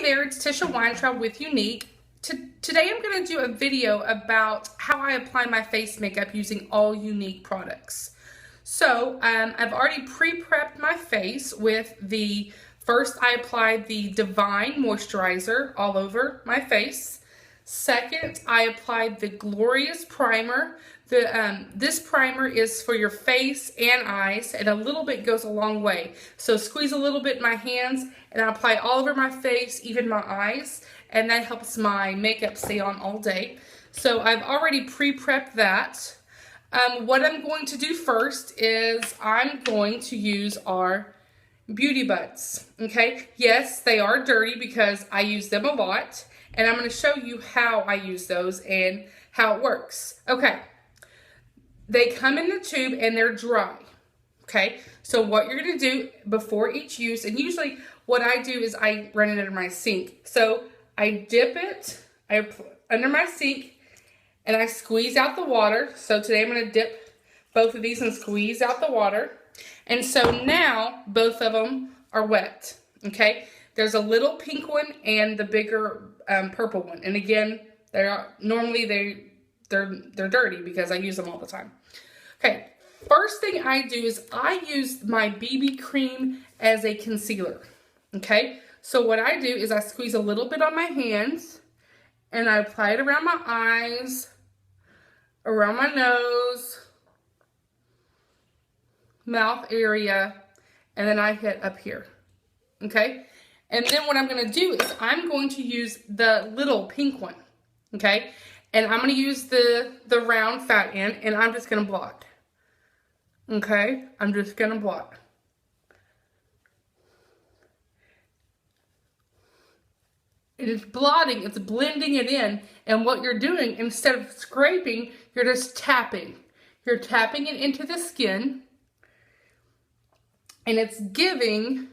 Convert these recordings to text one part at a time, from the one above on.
there, it's Tisha Weintraub with Younique. Today I'm going to do a video about how I apply my face makeup using all Younique products. So I've already pre-prepped my face with first I applied the Divine Moisturizer all over my face. Second, I applied the Glorious Primer. This primer is for your face and eyes, and a little bit goes a long way. So squeeze a little bit in my hands, and I apply all over my face, even my eyes, and that helps my makeup stay on all day. So I've already pre-prepped that. What I'm going to do first is I'm going to use our Beauty Buds, okay? Yes, they are dirty because I use them a lot, and I'm going to show you how I use those and how it works. Okay, they come in the tube and they're dry, okay? So what you're going to do before each use, and usually what I do is I run it under my sink. So I dip it under my sink and I squeeze out the water. So today I'm going to dip both of these and squeeze out the water. And so now both of them are wet, okay? There's a little pink one and the bigger purple one. And again, they're dirty because I use them all the time. Okay, first thing I do is I use my BB cream as a concealer, okay? So what I do is I squeeze a little bit on my hands and I apply it around my eyes, around my nose, mouth area, and then I hit up here, okay? And then what I'm going to do is I'm going to use the little pink one, okay? And I'm going to use the round fat end, and I'm just going to blot, okay? I'm just going to blot. It is blotting, it's blending it in, and what you're doing, instead of scraping, you're just tapping. You're tapping it into the skin, and it's giving,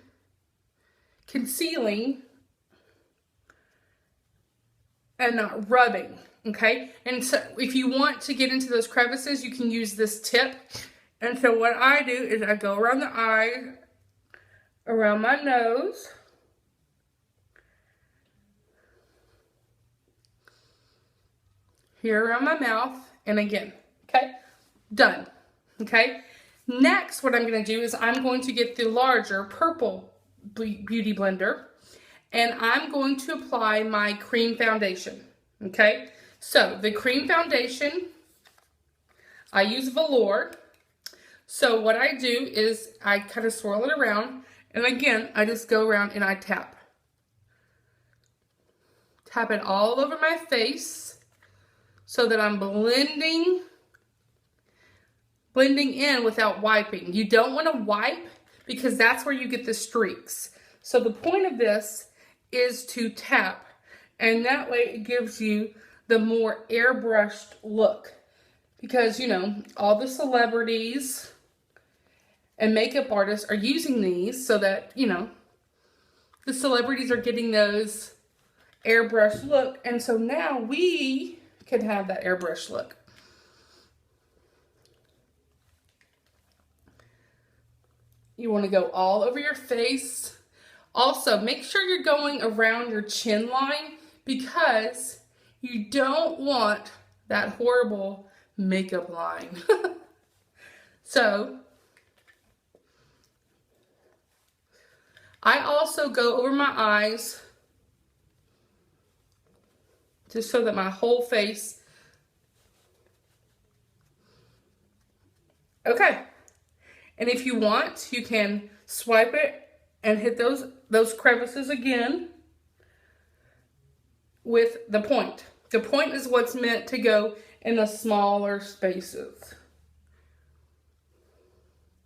concealing, and not rubbing, okay? And so if you want to get into those crevices, you can use this tip. And so what I do is I go around the eye, around my nose, here around my mouth, and again, okay? Done, okay? Next, what I'm going to do is I'm going to get the larger purple beauty blender, and I'm going to apply my cream foundation, okay? So the cream foundation, I use Velour. So what I do is I kind of swirl it around, and again, I just go around and I tap. Tap it all over my face so that I'm blending in without wiping. You don't want to wipe because that's where you get the streaks. So the point of this is to tap, and that way it gives you the more airbrushed look. Because, you know, all the celebrities and makeup artists are using these so that, you know, the celebrities are getting those airbrushed look. And so now we can have that airbrushed look. You want to go all over your face. Also, make sure you're going around your chin line because you don't want that horrible makeup line. So, I also go over my eyes just so that my whole face. Okay. And if you want, you can swipe it and hit those crevices again with the point. The point is what's meant to go in the smaller spaces.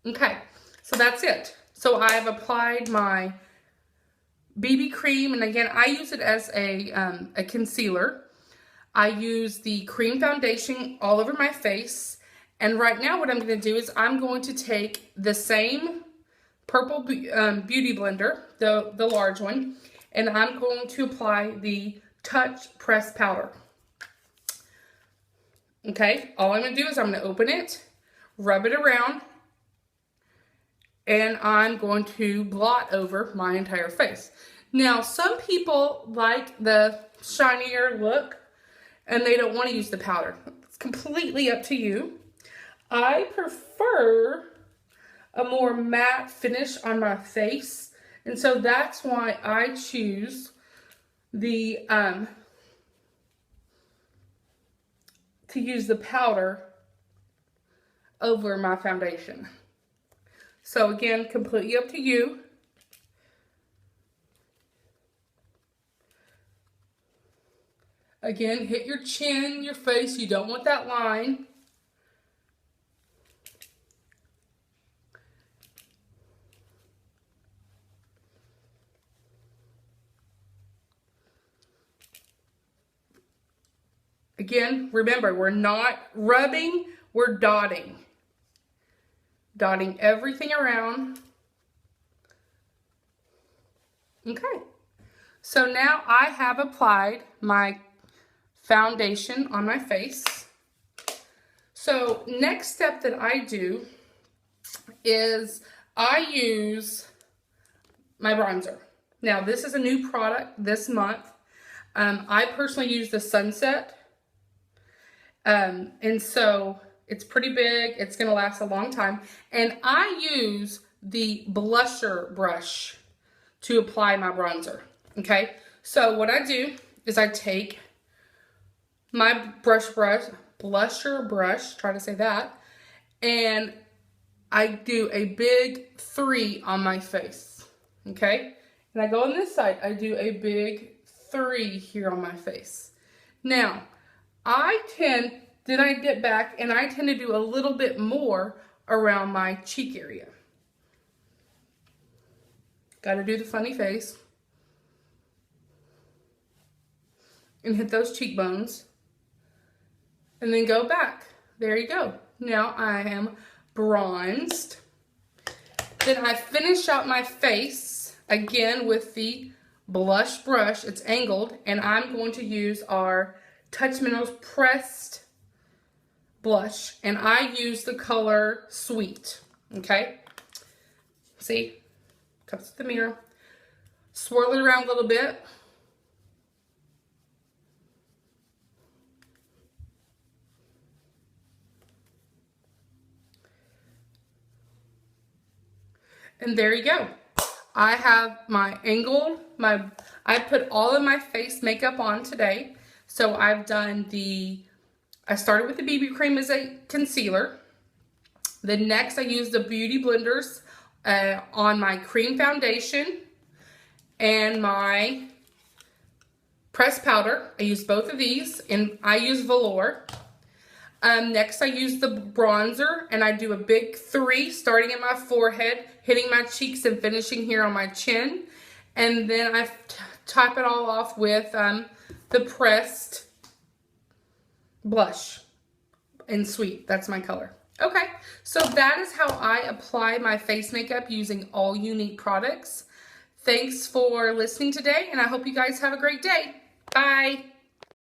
Okay, so that's it. So I've applied my BB cream, and again, I use it as a concealer. I use the cream foundation all over my face. And right now what I'm going to do is I'm going to take the same purple beauty blender, the large one, and I'm going to apply the Touch Press Powder. Okay, all I'm going to do is I'm going to open it, rub it around, and I'm going to blot over my entire face. Now, some people like the shinier look and they don't want to use the powder. It's completely up to you. I prefer a more matte finish on my face, and so that's why I choose the to use the powder over my foundation. So again, completely up to you. Again, hit your chin, your face. You don't want that line. Again, remember, we're not rubbing, we're dotting. Dotting everything around. Okay. So now I have applied my foundation on my face. So next step that I do is I use my bronzer. Now this is a new product this month. I personally use the Sunset. And so it's pretty big. It's going to last a long time. And I use the blusher brush to apply my bronzer. Okay. So what I do is I take my blusher brush, try to say that, and I do a big 3 on my face. Okay. And I go on this side. I do a big 3 here on my face. Now, then I dip back and I tend to do a little bit more around my cheek area. Got to do the funny face. And hit those cheekbones. And then go back. There you go. Now I am bronzed. Then I finish out my face again with the blush brush. It's angled. And I'm going to use our Touch Minerals Pressed blush, and I use the color Sweet. Okay, see, comes to the mirror, swirl it around a little bit, and there you go. I have my angled, I put all of my face makeup on today. So I've done I started with the BB cream as a concealer. Then next I used the Beauty Blenders on my cream foundation and my pressed powder. I used both of these, and I use velour. Next I use the bronzer, and I do a big 3 starting at my forehead, hitting my cheeks and finishing here on my chin. And then I top it all off with the pressed blush in Sweet. That's my color. Okay, so that is how I apply my face makeup using all Younique products. Thanks for listening today, and I hope you guys have a great day. Bye.